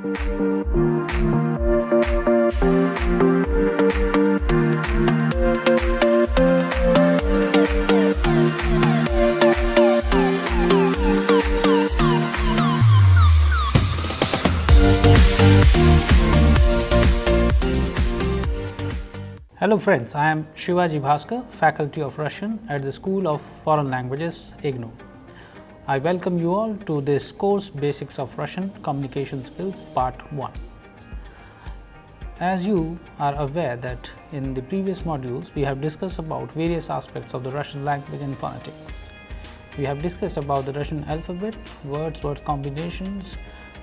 Hello friends, I am Shivaji Bhaskar, Faculty of Russian at the School of Foreign Languages, IGNOU. I welcome you all to this course Basics of Russian Communication Skills Part 1. As you are aware that in the previous modules we have discussed about various aspects of the Russian language and phonetics. We have discussed about the Russian alphabet, words combinations,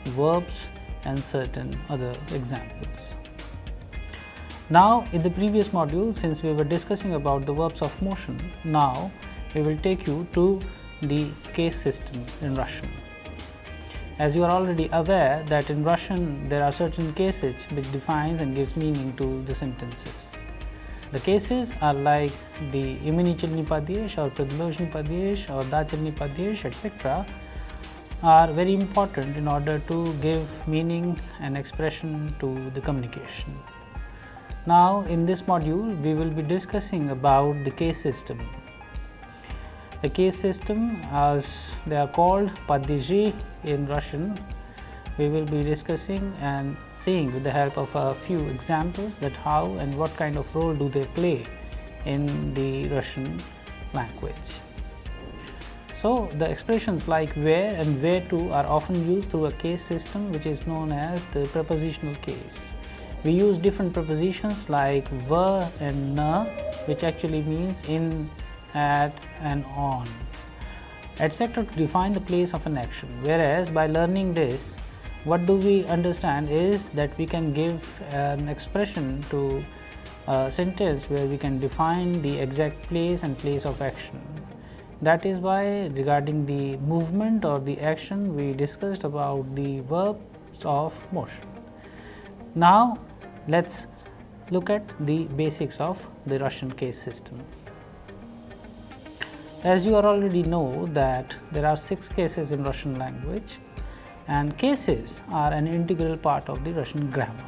verbs and certain other examples. Now, in the previous module, since we were discussing about the verbs of motion, now we will take you to the case system in Russian. As you are already aware that in Russian there are certain cases which defines and gives meaning to the sentences. The cases are like the imenitelny падеж or предложный падеж or дательный падеж, etc. are very important in order to give meaning and expression to the communication. Now, in this module, we will be discussing about the case system. The case system, as they are called падежи in Russian, we will be discussing and seeing with the help of a few examples that how and what kind of role do they play in the Russian language. So, the expressions like where and where to are often used through a case system which is known as the prepositional case. We use different prepositions like v and na, which actually means in, at and on, etc. to define the place of an action. Whereas by learning this, what do we understand is that we can give an expression to a sentence where we can define the exact place and place of action. That is why regarding the movement or the action, we discussed about the verbs of motion. Now, let's look at the basics of the Russian case system. As you already know that there are 6 cases in Russian language, and cases are an integral part of the Russian grammar.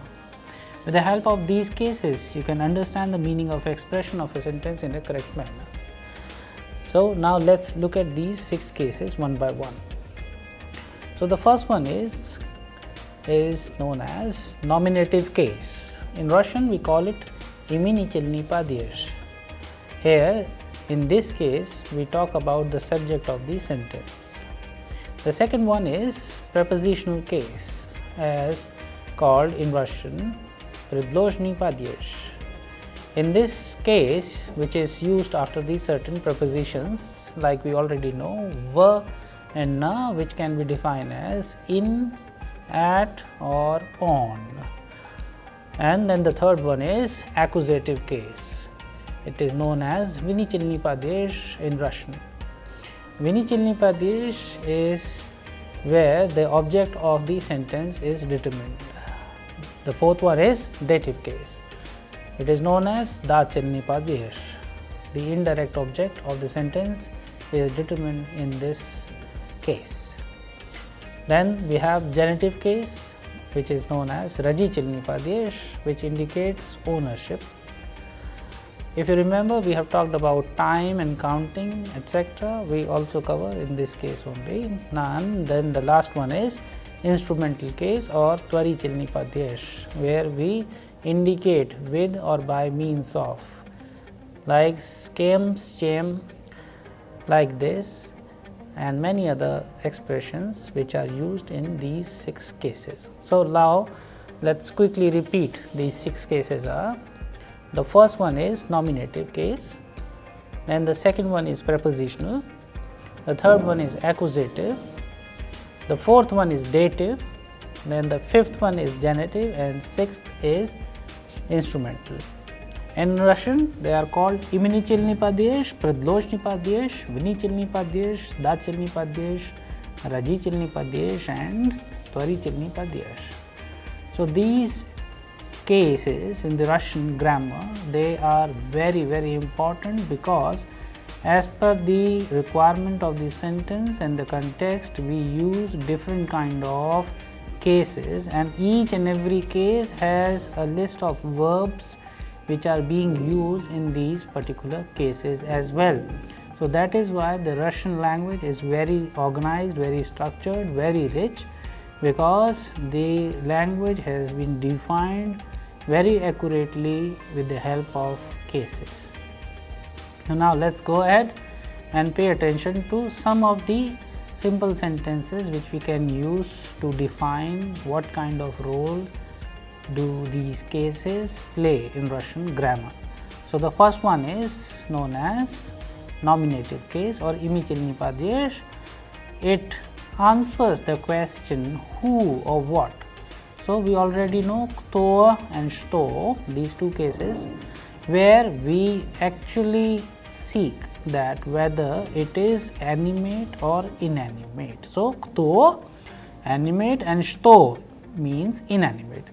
With the help of these cases, you can understand the meaning of expression of a sentence in a correct manner. So, now let's look at these 6 cases one by one. So, the first one is known as nominative case. In Russian, we call it именительный падеж. Here, in this case, we talk about the subject of the sentence. The second one is prepositional case, as called in Russian предложный падеж. In this case, which is used after these certain prepositions, like we already know, v and na, which can be defined as in, at or on. And then the third one is accusative case. It is known as винительный падеж in Russian. Винительный падеж is where the object of the sentence is determined. The fourth one is dative case. It is known as дательный падеж. The indirect object of the sentence is determined in this case. Then we have genitive case, which is known as родительный падеж, which indicates ownership. If you remember, we have talked about time and counting, etc. We also cover in this case only. And then the last one is instrumental case or творительный падеж, where we indicate with or by means of, like scam, schem, like this, and many other expressions which are used in these 6 cases. So, now let's quickly repeat these 6 cases are. The first one is nominative case, then the second one is prepositional, the third one is accusative, the fourth one is dative, then the fifth one is genitive, and sixth is instrumental. In Russian, they are called именительный падеж, предложный падеж, винительный падеж, дательный падеж, родительный падеж, and творительный падеж. So, these cases in the Russian grammar, they are very important, because as per the requirement of the sentence and the context, we use different kind of cases, and each and every case has a list of verbs which are being used in these particular cases as well. So, that is why the Russian language is very organized, very structured, very rich, because the language has been defined very accurately with the help of cases. So, now let us go ahead and pay attention to some of the simple sentences which we can use to define what kind of role do these cases play in Russian grammar. So, the first one is known as nominative case or imichelny padyesh. It answers the question who or what. So, we already know kto and shto, these two cases, where we actually seek that whether it is animate or inanimate. So, kto animate and shto means inanimate.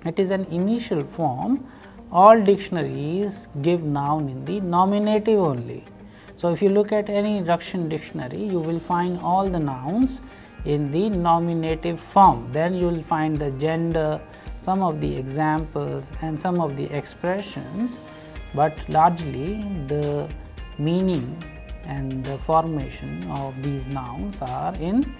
It is an initial form. All dictionaries give noun in the nominative only. So, if you look at any Russian dictionary, you will find all the nouns in the nominative form. Then you will find the gender, some of the examples and some of the expressions, but largely the meaning and the formation of these nouns are in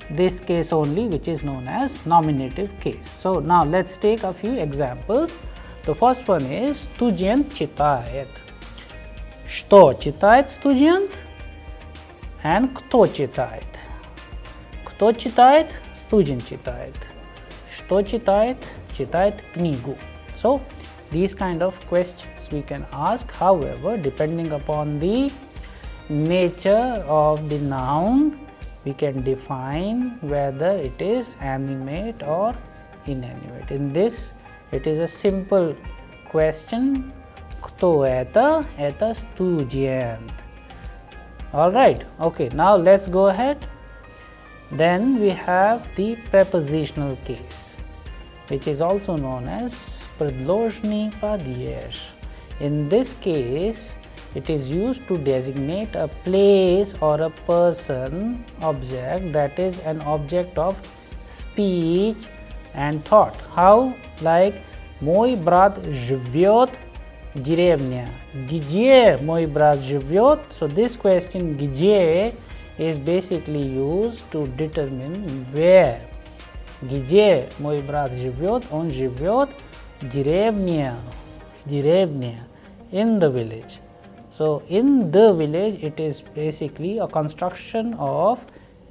this case only, which is known as nominative case. So, now let us take a few examples. The first one is student читает. Что читает студент? And кто читает? Кто читает? Студент читает. Что читает? Читает книгу. So, these kind of questions we can ask. However, depending upon the nature of the noun, we can define whether it is animate or inanimate. In this, it is a simple question. Кто это? Это студент. Alright, okay, now let us go ahead. Then we have the prepositional case, which is also known as предложный падеж. In this case, it is used to designate a place or a person, object, that is an object of speech and thought. How? Like, мой брат живет в деревне. Где мой брат живет? So, this question где is basically used to determine where. Где мой брат живет? Он живет в деревне, in the village. So, in the village, it is basically a construction of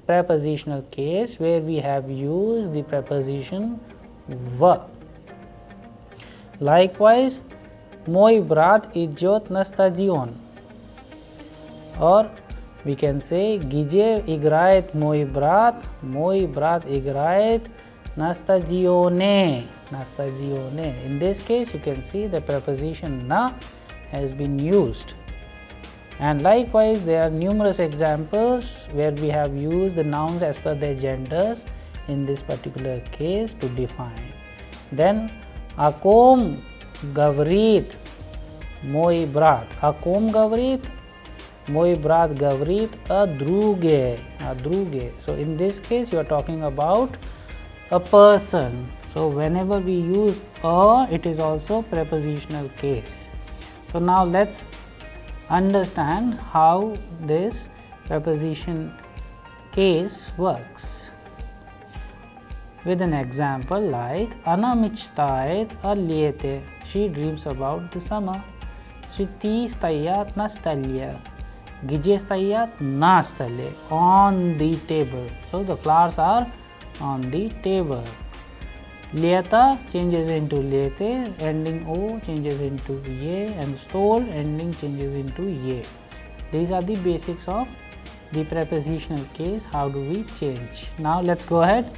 prepositional case where we have used the preposition v. Likewise, мой брат идет на стадион. Or we can say, где играет мой брат? Мой брат играет на стадионе. In this case, you can see the preposition na has been used. And likewise, there are numerous examples where we have used the nouns as per their genders in this particular case to define. Then, о ком говорит мой брат? О ком говорит? Мой брат говорит о друге. So, in this case, you are talking about a person. So, whenever we use a, it is also prepositional case. So, now let us understand how this preposition case works with an example like Ana мечтает о лете. She dreams about the summer. Цветы стоят на столе. Где стоят? На столе, on the table. So, the flowers are on the table. Leta changes into lete, ending o changes into ye, and stole ending changes into ye. These are the basics of the prepositional case. How do we change? Now, let us go ahead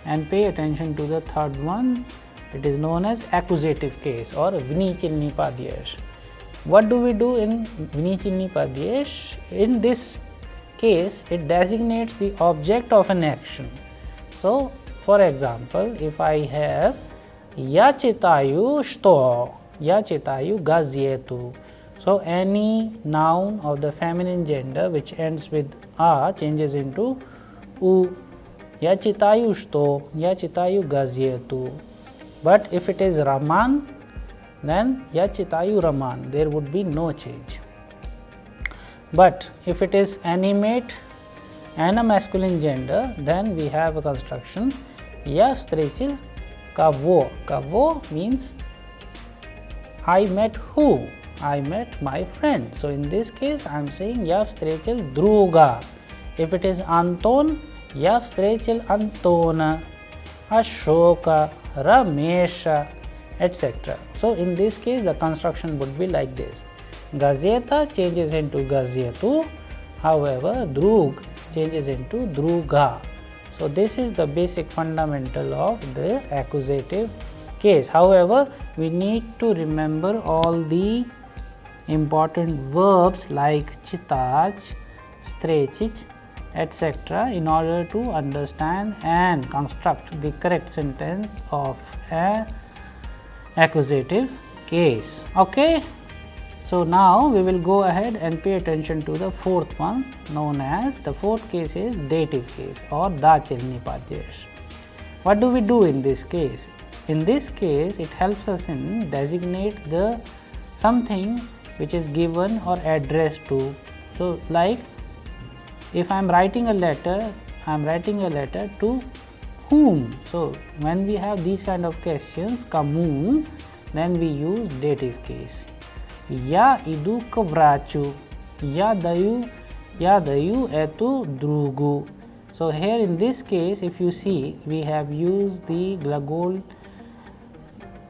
and pay attention to the third one. It is known as accusative case or vinichilny padyesh. What do we do in vinichilny padyesh? In this case, it designates the object of an action. So, for example, if I have Я читаю что? Я читаю газету. So, any noun of the feminine gender which ends with a changes into u. Я читаю что? Я читаю газету. But if it is Raman, then я читаю роман. There would be no change. But if it is animate and a masculine gender, then we have a construction. Я встретил кого? Кого means I met who? I met my friend. So in this case, I am saying я встретил друга. If it is Anton, я встретил Антона, Ashoka, Ramesha, etc. So in this case, the construction would be like this. Gazeta changes into gazetu, however, drug changes into druga. So this is the basic fundamental of the accusative case. However, we need to remember all the important verbs like chitach, vstretich, etc. in order to understand and construct the correct sentence of a accusative case. Okay. So now we will go ahead and pay attention to the fourth one, known as the fourth case is dative case or da chalni padyesh. What do we do in this case? In this case, it helps us in designate the something which is given or addressed to. So like if I am writing a letter, I am writing a letter to whom? So when we have these kind of questions, kamu, then we use dative case. Я иду к врачу. Я даю эту другу. So here in this case, if you see, we have used the gлагол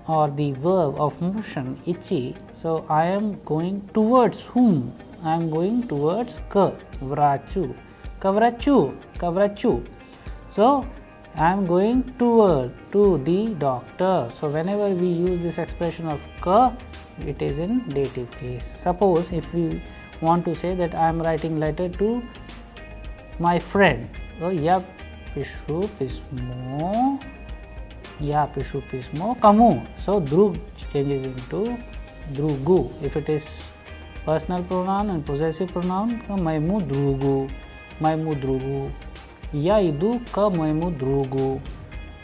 or the verb of motion ichi. So I am going towards whom? I am going towards к врачу. К врачу. So I am going to the doctor. So whenever we use this expression of k, it is in dative case. Suppose if we want to say that I am writing letter to my friend. So ya pišu pismo kamu. So drug changes into drugu. If it is personal pronoun and possessive pronoun, maimu drugu. Я иду к моему другу.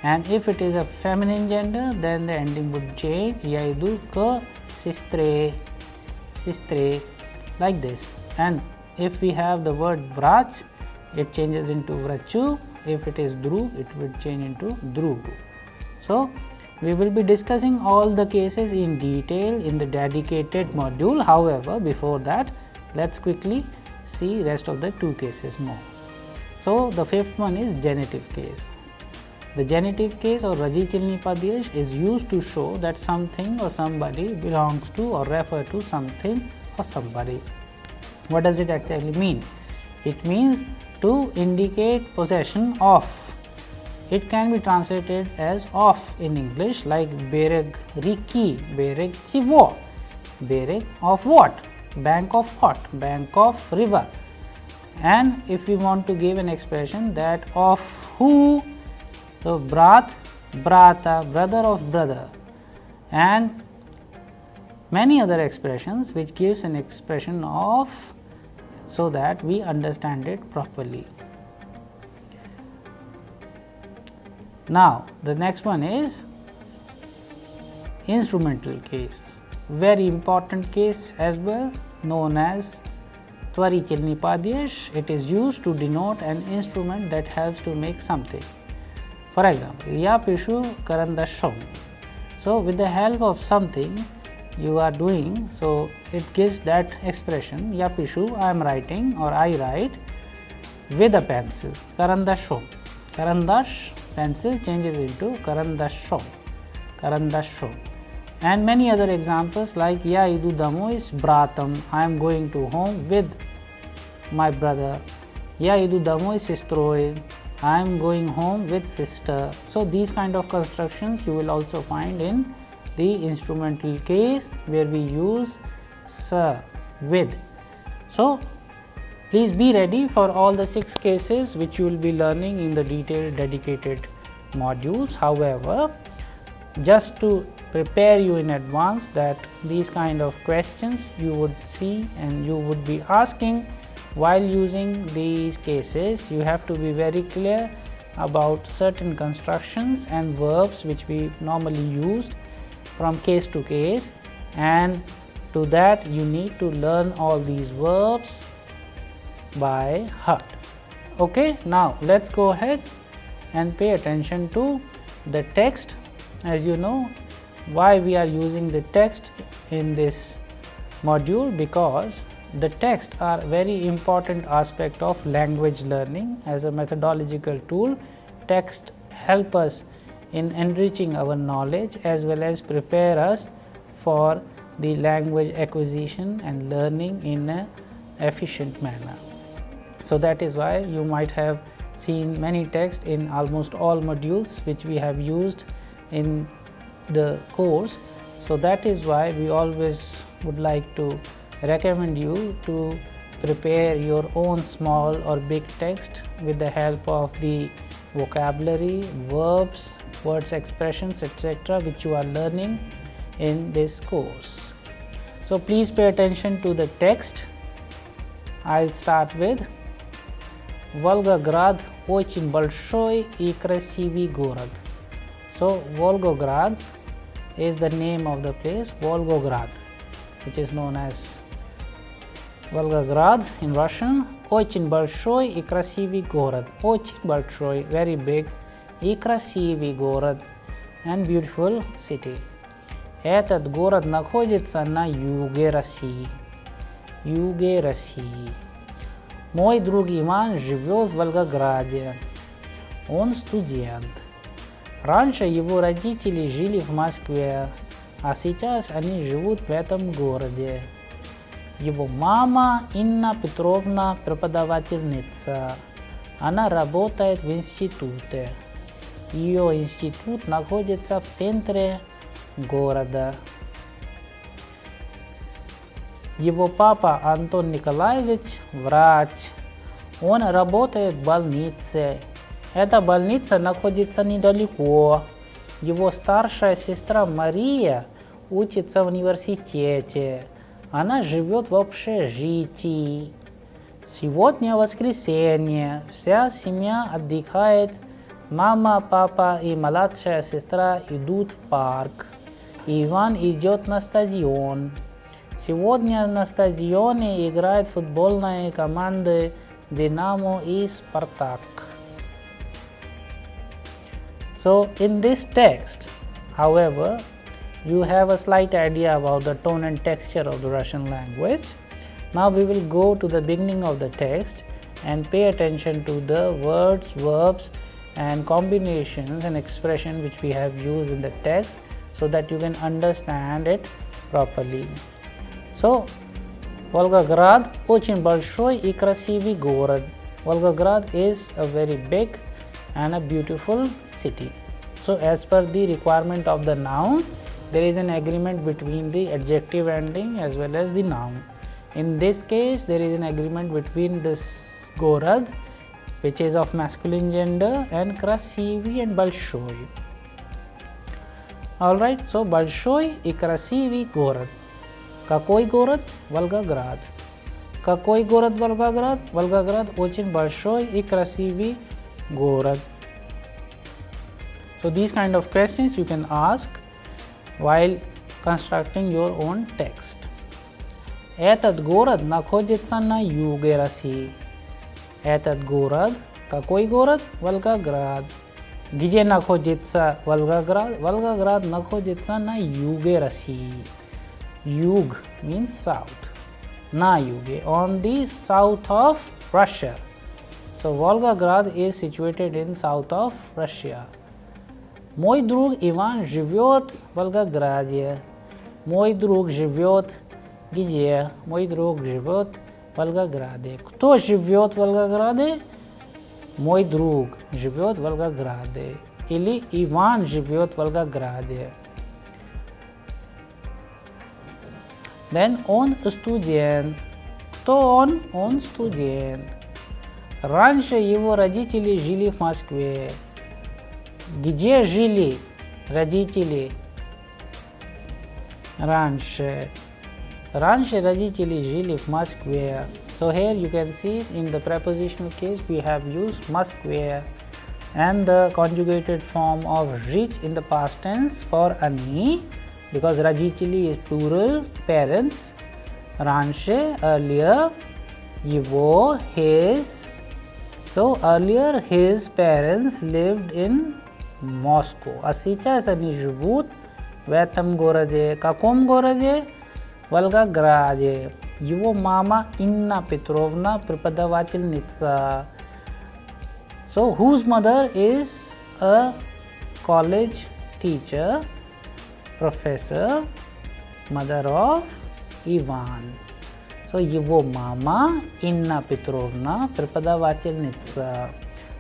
And if it is a feminine gender, then the ending would change. Я иду к сестре, like this. And if we have the word vrach, it changes into vrachu. If it is drug, it would change into drugu. So we will be discussing all the cases in detail in the dedicated module. However, before that, let's quickly see rest of the two cases more. So the fifth one is genitive case. The genitive case or Raji Chilni Padyesh is used to show that something or somebody belongs to or refer to something or somebody. What does it actually mean? It means to indicate possession of. It can be translated as of in English, like bereg riki, bereg chivo, bereg of what? Bank of what? Bank of river. And if we want to give an expression that of who, so brat, brata, brother of brother, and many other expressions which gives an expression of, so that we understand it properly. Now the next one is instrumental case, very important case as well, known as Twari Chilni Padyesh. It is used to denote an instrument that helps to make something. For example, Ya Pishu Karandasham. So with the help of something you are doing, so it gives that expression. Ya Pishu, I am writing or I write with a pencil. Karandasham. Karandash, pencil changes into Karandasham. Karandasham. And many other examples like Ya idu damois bratam, I am going to home with my brother. Ya idu damois sistroi, I am going home with sister. So these kind of constructions you will also find in the instrumental case where we use sa, with. So please be ready for all the 6 cases which you will be learning in the detailed dedicated modules. However, just to prepare you in advance that these kind of questions you would see and you would be asking while using these cases, you have to be very clear about certain constructions and verbs which we normally used from case to case, and to that you need to learn all these verbs by heart. Okay, now let's go ahead and pay attention to the text. As you know, why we are using the text in this module, because the text are very important aspect of language learning. As a methodological tool, text help us in enriching our knowledge as well as prepare us for the language acquisition and learning in an efficient manner. So that is why you might have seen many texts in almost all modules which we have used in the course. So that is why we always would like to recommend you to prepare your own small or big text with the help of the vocabulary, verbs, words, expressions, etc., which you are learning in this course. So please pay attention to the text. I'll start with Volgograd очень большой и красивый город. So Volgograd is the name of the place, Volgograd, which is known as Volgograd in Russian. Очень большой и красивый город. Очень большой, very big, и красивый город, and beautiful city. Этот город находится на юге России. Юге России. Мой друг Иван живет в Волгограде. Он студент. Раньше его родители жили в Москве, а сейчас они живут в этом городе. Его мама Инна Петровна преподавательница. Она работает в институте. Ее институт находится в центре города. Его папа Антон Николаевич врач. Он работает в больнице. Эта больница находится недалеко. Его старшая сестра Мария учится в университете. Она живет в общежитии. Сегодня воскресенье. Вся семья отдыхает. Мама, папа и младшая сестра идут в парк. Иван идет на стадион. Сегодня на стадионе играют футбольные команды Динамо и Спартак. So in this text, however, you have a slight idea about the tone and texture of the Russian language. Now we will go to the beginning of the text and pay attention to the words, verbs and combinations and expression which we have used in the text, so that you can understand it properly. So, Volgograd очень большой и красивый город. Volgograd is a very big and a beautiful city. So, as per the requirement of the noun, there is an agreement between the adjective ending as well as the noun. In this case, there is an agreement between this город, which is of masculine gender, and красивый and большой. Alright, so большой и красивый город. Какой город? Волгоград. Какой город Волгоград? Волгоград очень большой и красивый город. So these kind of questions you can ask while constructing your own text. Этот город находится на юге России. Этот город, какой город? Волгоград. Где находится Волгоград? Волгоград находится на юге России. Yug means south. Na yuge, on the south of Russia. So Volgograd is situated in south of Russia. Мой друг Иван живет в Волгограде. Мой друг живет где? Мой друг живет в Волгограде. Кто живет в Волгограде? Мой друг живет в Волгограде. Или Иван живет в Волгограде. Then он студент. Кто он? Он студент. Раньше его родители жили в Москве. Где жили родители? Раньше. Раньше родители жили в Москве. So here you can see in the prepositional case we have used Moskve. and the conjugated form of rich in the past tense for ani, because rajicili is plural, parents, ranshe, earlier, yivo, his. So earlier his parents lived in Moscow. Asicha is ani живут в этом городе. Каком городе? Волгограде. Его мама Инна Петровна преподавательница. So whose mother is a college teacher, professor, mother of Ivan. So его мама Инна Петровна преподавательница.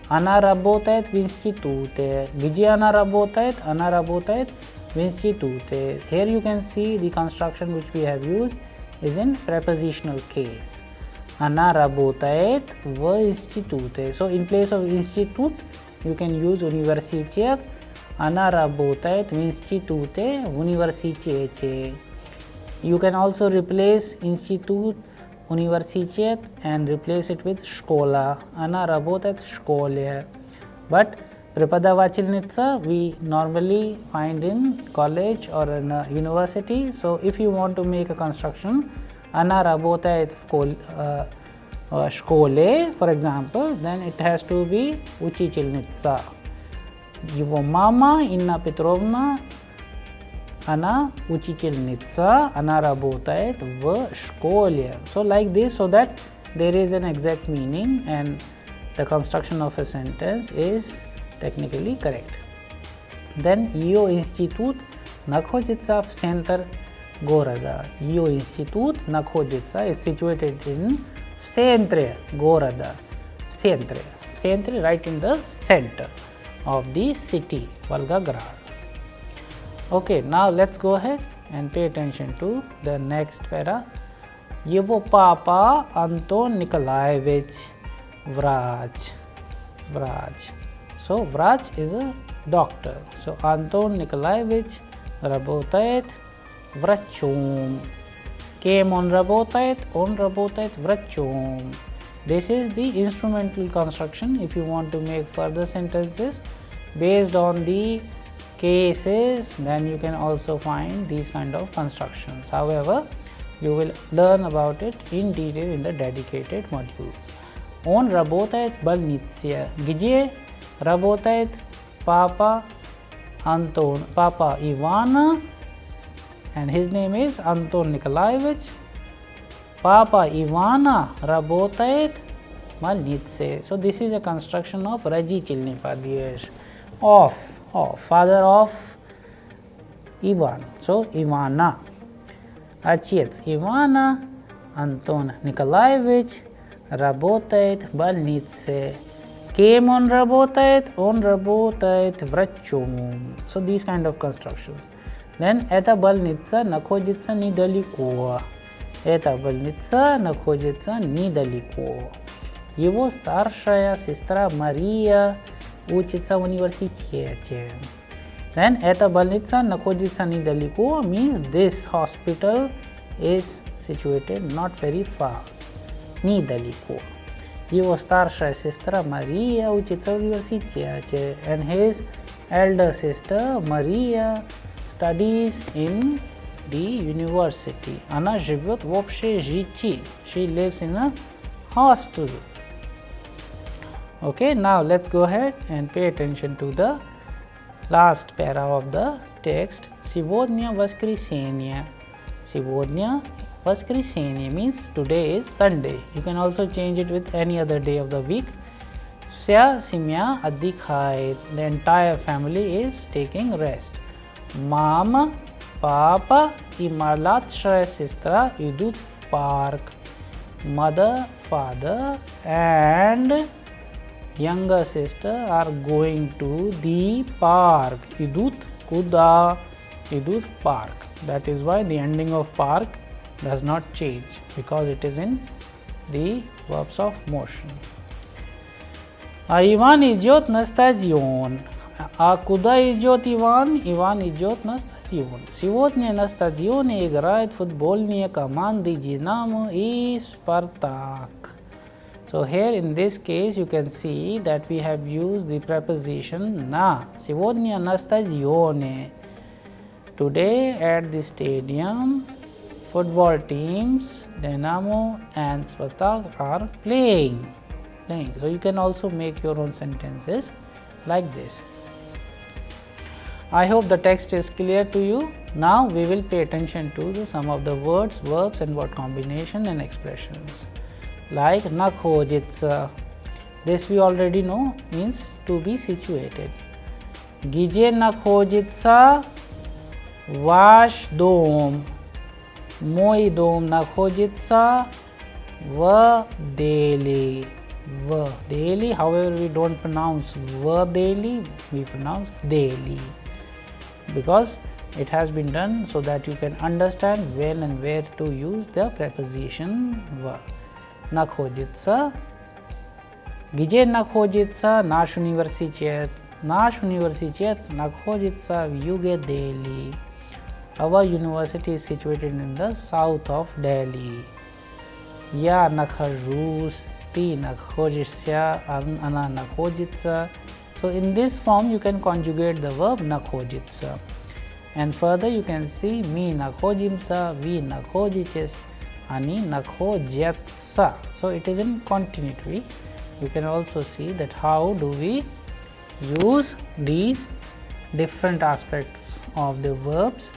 Она работает в институте. Где она работает? Она работает в институте. Here you can see the construction which we have used is in prepositional case. Она работает в институте. So in place of institute you can use университет. Она работает в институте, в университете. You can also replace institute, университет and replace it with школа. Она работает в школе. But преподавательница we normally find in college or in a university. So if you want to make a construction, она работает в школе, for example, then it has to be учительница. Его мама Инна Петровна, она учительница, она работает в школе. So like this, so that there is an exact meaning and the construction of a sentence is technically correct. Then ее институт находится в центре города. Ее институт находится, is situated in в центре города. В центре. В центре, right in the center of the city, Volgograd. Okay, now let's go ahead and pay attention to the next para. Его папа Антон Николаевич врач. Врач. So, врач is a doctor. So, Антон Николаевич работает врачом. Кем он работает? Он работает врачом. This is the instrumental construction. If you want to make further sentences based on the cases, then you can also find these kind of constructions. However, you will learn about it in detail in the dedicated modules. Он работает в больнице. Где работает папа Антон? Папа Ивана, and his name is Anton Nikolaevich. Papa Ivana работает в больнице. So this is a construction of родительный падеж. Of father of Ivan. So Ivana. Отец Ивана Антон Николаевич работает в больнице. Кем он работает? Он работает врачом. So these kind of constructions. Then эта больница находится недалеко. Эта больница находится недалеко. Его старшая сестра Мария учится в университете. Then эта больница находится недалеко means this hospital is situated not very far. Недалеко. Его старшая сестра Мария учится в университете. And his elder sister Maria studies in the university. Она живет в общежитии. She lives in a hostel. Okay, now let's go ahead and pay attention to the last para of the text. Сегодня воскресенье. Сегодня воскресенье means today is Sunday. You can also change it with any other day of the week. Вся семья отдыхает. The entire family is taking rest. Мама, папа и младшая сестра идут в парк. Mother, father and younger sister are going to the park. Идут куда? Идут в парк. That is why the ending of park does not change because it is in the verbs of motion. А Иван идет на стадион. А куда идет Иван? Иван идет на стадион. Сегодня на стадионе играют футбольные команды Динамо и Спартак. So, here in this case you can see that we have used the preposition na. Сегодня на стадионе. Today at the stadium, football teams Dynamo and Spartak are playing. So, you can also make your own sentences like this. I hope the text is clear to you. Now, we will pay attention to some of the words, verbs and word combination and expressions. Like nakhojitsa, this we already know means to be situated. Gije nakhojitsa vash dom, moi dom nakhojitsa va deli. Daily, however, we don't pronounce daily, we pronounce daily, because it has been done so that you can understand when and where to use the preposition va. Nakhojitsa, gdzie nakhojitsa nasz uniwersytet, nakhojitsa w juge Delhi. Our university is situated in the south of Delhi. Я нахожусь, ты находишься, она находится. So, in this form you can conjugate the verb находится. And further you can see мы находимся, вы находитесь, они находятся. So, it is in continuity. You can also see that how do we use these different aspects of the verbs.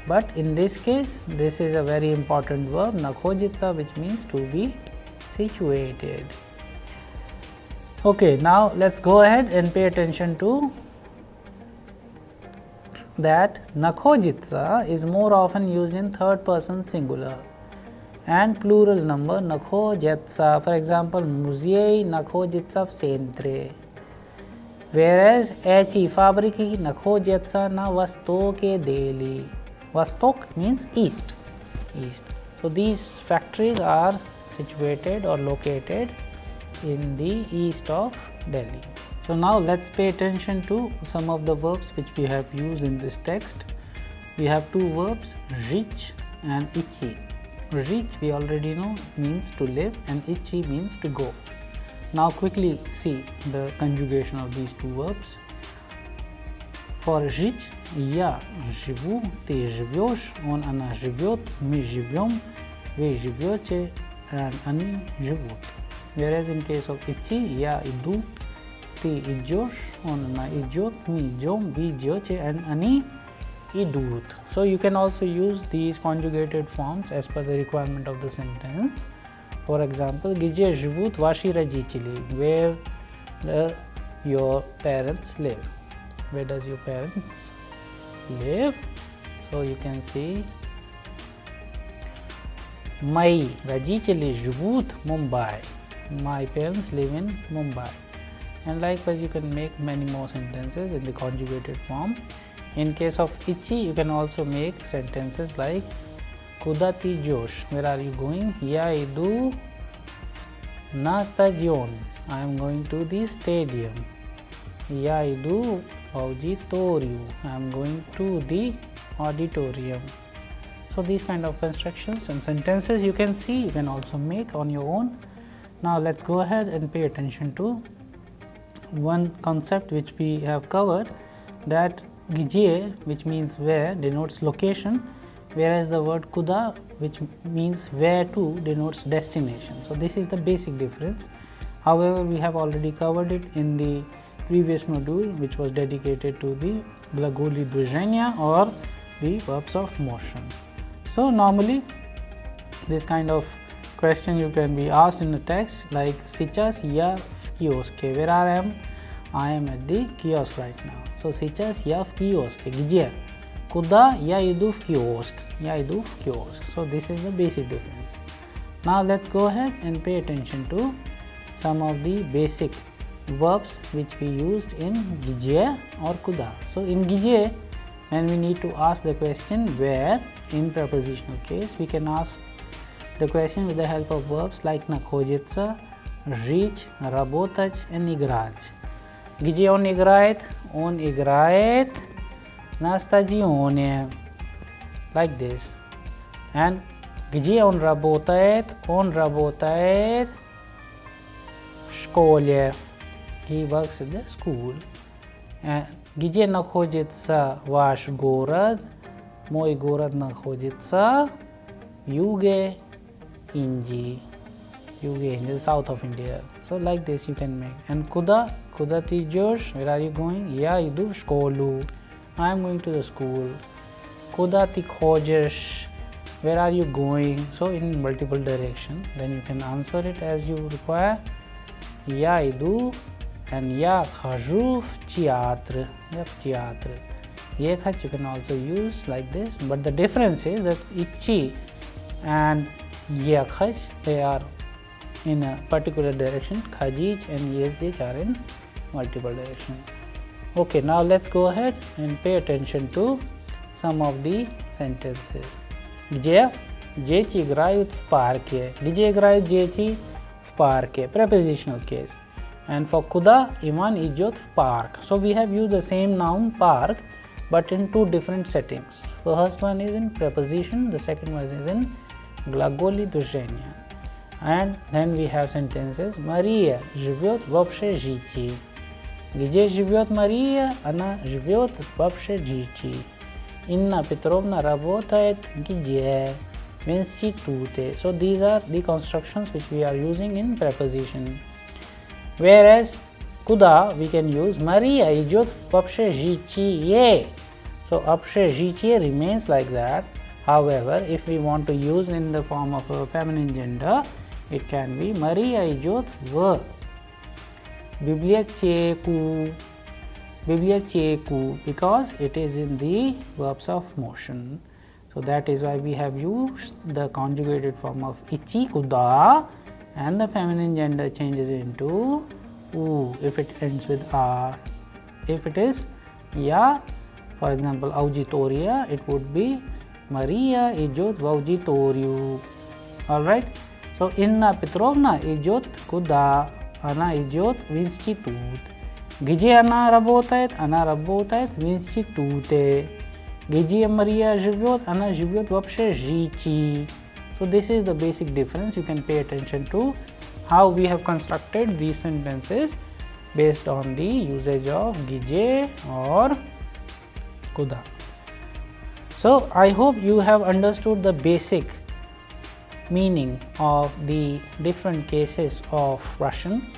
But in this case, this is a very important verb nakhojitsa, which means to be situated. Okay, now let's go ahead and pay attention to that nakhojitsa is more often used in third person singular and plural number nakhojatsa. For example, muziei nakhojitsa v centre. Whereas эти фабрики находятся на востоке Дели. Vostok means east. So, these factories are situated or located in the east of Delhi. So, now let us pay attention to some of the verbs which we have used in this text. We have two verbs, rich and ichi. Rich we already know means to live and ichi means to go. Now, quickly see the conjugation of these two verbs. For rich, я живу, ты живешь, она живет, мы живем, вы живете, and они живут. Whereas in case of идти, я иду, ты идешь, она идет, мы идем, вы идете, and они идут. So, you can also use these conjugated forms as per the requirement of the sentence. For example, где живут ваши родители? Where your parents live? Where does your parents live? So, you can see мои родители живут в Mumbai. My parents live in Mumbai. And likewise, you can make many more sentences in the conjugated form. In case of ichi, you can also make sentences like Куда ты идешь? Where are you going? Я иду на стадион. I am going to the stadium. Я иду в аудиторию. I am going to the auditorium. So, these kind of constructions and sentences you can see, you can also make on your own. Now, let us go ahead and pay attention to one concept which we have covered, that где, which means where, denotes location, whereas the word kuda, which means where to, denotes destination. So, this is the basic difference. However, we have already covered it in the previous module, which was dedicated to the glagoli движения or the verbs of motion. So, normally this kind of question you can be asked in the text like сейчас я в киоске. Where I am at the kiosk right now. So, сейчас я в киоске. Где? Куда? Я иду в киоск. Я иду в киоск. So, this is the basic difference. Now, let's go ahead and pay attention to some of the basic verbs which we used in где or куда. So, in где, when we need to ask the question where, in prepositional case, we can ask the question with the help of verbs like находиться, жить, работать and играть. Где он играет? Он играет на стадионе. Like this. And где он работает? Он работает школе. He works in the school. Где находится ваш город? Мой город находится в юге Индии. Юге Индии, the south of India. So like this you can make. And куда? Куда ты идешь? Where are you going? Я иду в школу. I am going to the school. Куда ты ходишь? Where are you going? So in multiple direction. Then you can answer it as you require. Я иду and я хожу в театр. Я в театр. Ехать you can also use like this. But the difference is that идти and ехать, they are in a particular direction. Ходить and ездить are in multiple direction. Okay, now let's go ahead and pay attention to some of the sentences. Где дети играют в парке? Где играют дети? В парке. Prepositional case. And for куда Иван идет в парк. So we have used the same noun park but in two different settings. The first one is in preposition, the second one is in глаголе движения. And then we have sentences. Мария живет в общежитии. Где живет Мария? Она живет в общежитии. Инна Петровна работает где? В институте. So these are the constructions which we are using in preposition. Whereas куда we can use Мария идет в общежитие. So общежитие remains like that. However, if we want to use in the form of a feminine gender, it can be Мария идет в библиотеку. Biblioteku, because it is in the verbs of motion. So that is why we have used the conjugated form of ichi kuda, and the feminine gender changes into u if it ends with r. If it is ya, for example auditoria, it would be Maria идет в аудиторию. Alright, so Inna Petrovna идет куда? Она идет в институт. Где она работает? Она работает в институте. Где Мария живет? Она живет в общежитии. So this is the basic difference. You can pay attention to how we have constructed these sentences based on the usage of где or куда. So I hope you have understood the basic meaning of the different cases of Russian.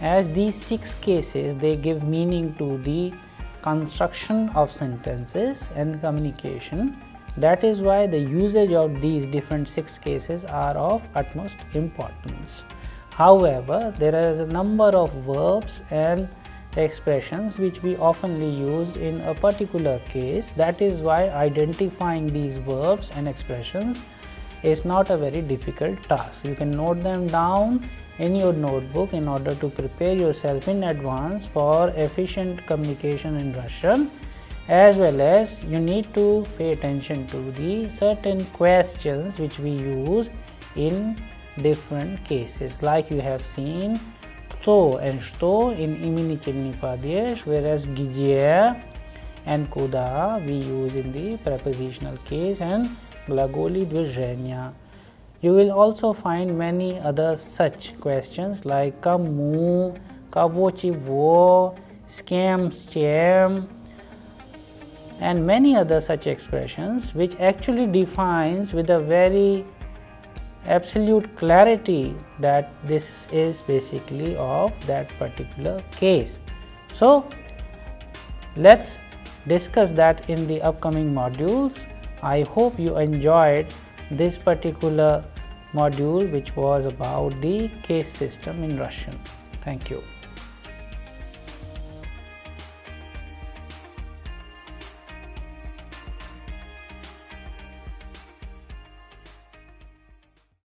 As these 6 cases, they give meaning to the construction of sentences and communication. That is why the usage of these different 6 cases are of utmost importance. However, there is a number of verbs and expressions which we oftenly use in a particular case. That is why identifying these verbs and expressions is not a very difficult task. You can note them down in your notebook in order to prepare yourself in advance for efficient communication in Russian, as well as you need to pay attention to the certain questions which we use in different cases, like you have seen кто and что in именительный падеж, whereas где and куда we use in the prepositional case and глаголе движения. You will also find many other such questions like кому, кого чего, с кем, с чем, and many other such expressions which actually defines with a very absolute clarity that this is basically of that particular case. So let's discuss that in the upcoming modules. I hope you enjoyed this particular module which was about the case system in Russian. Thank you.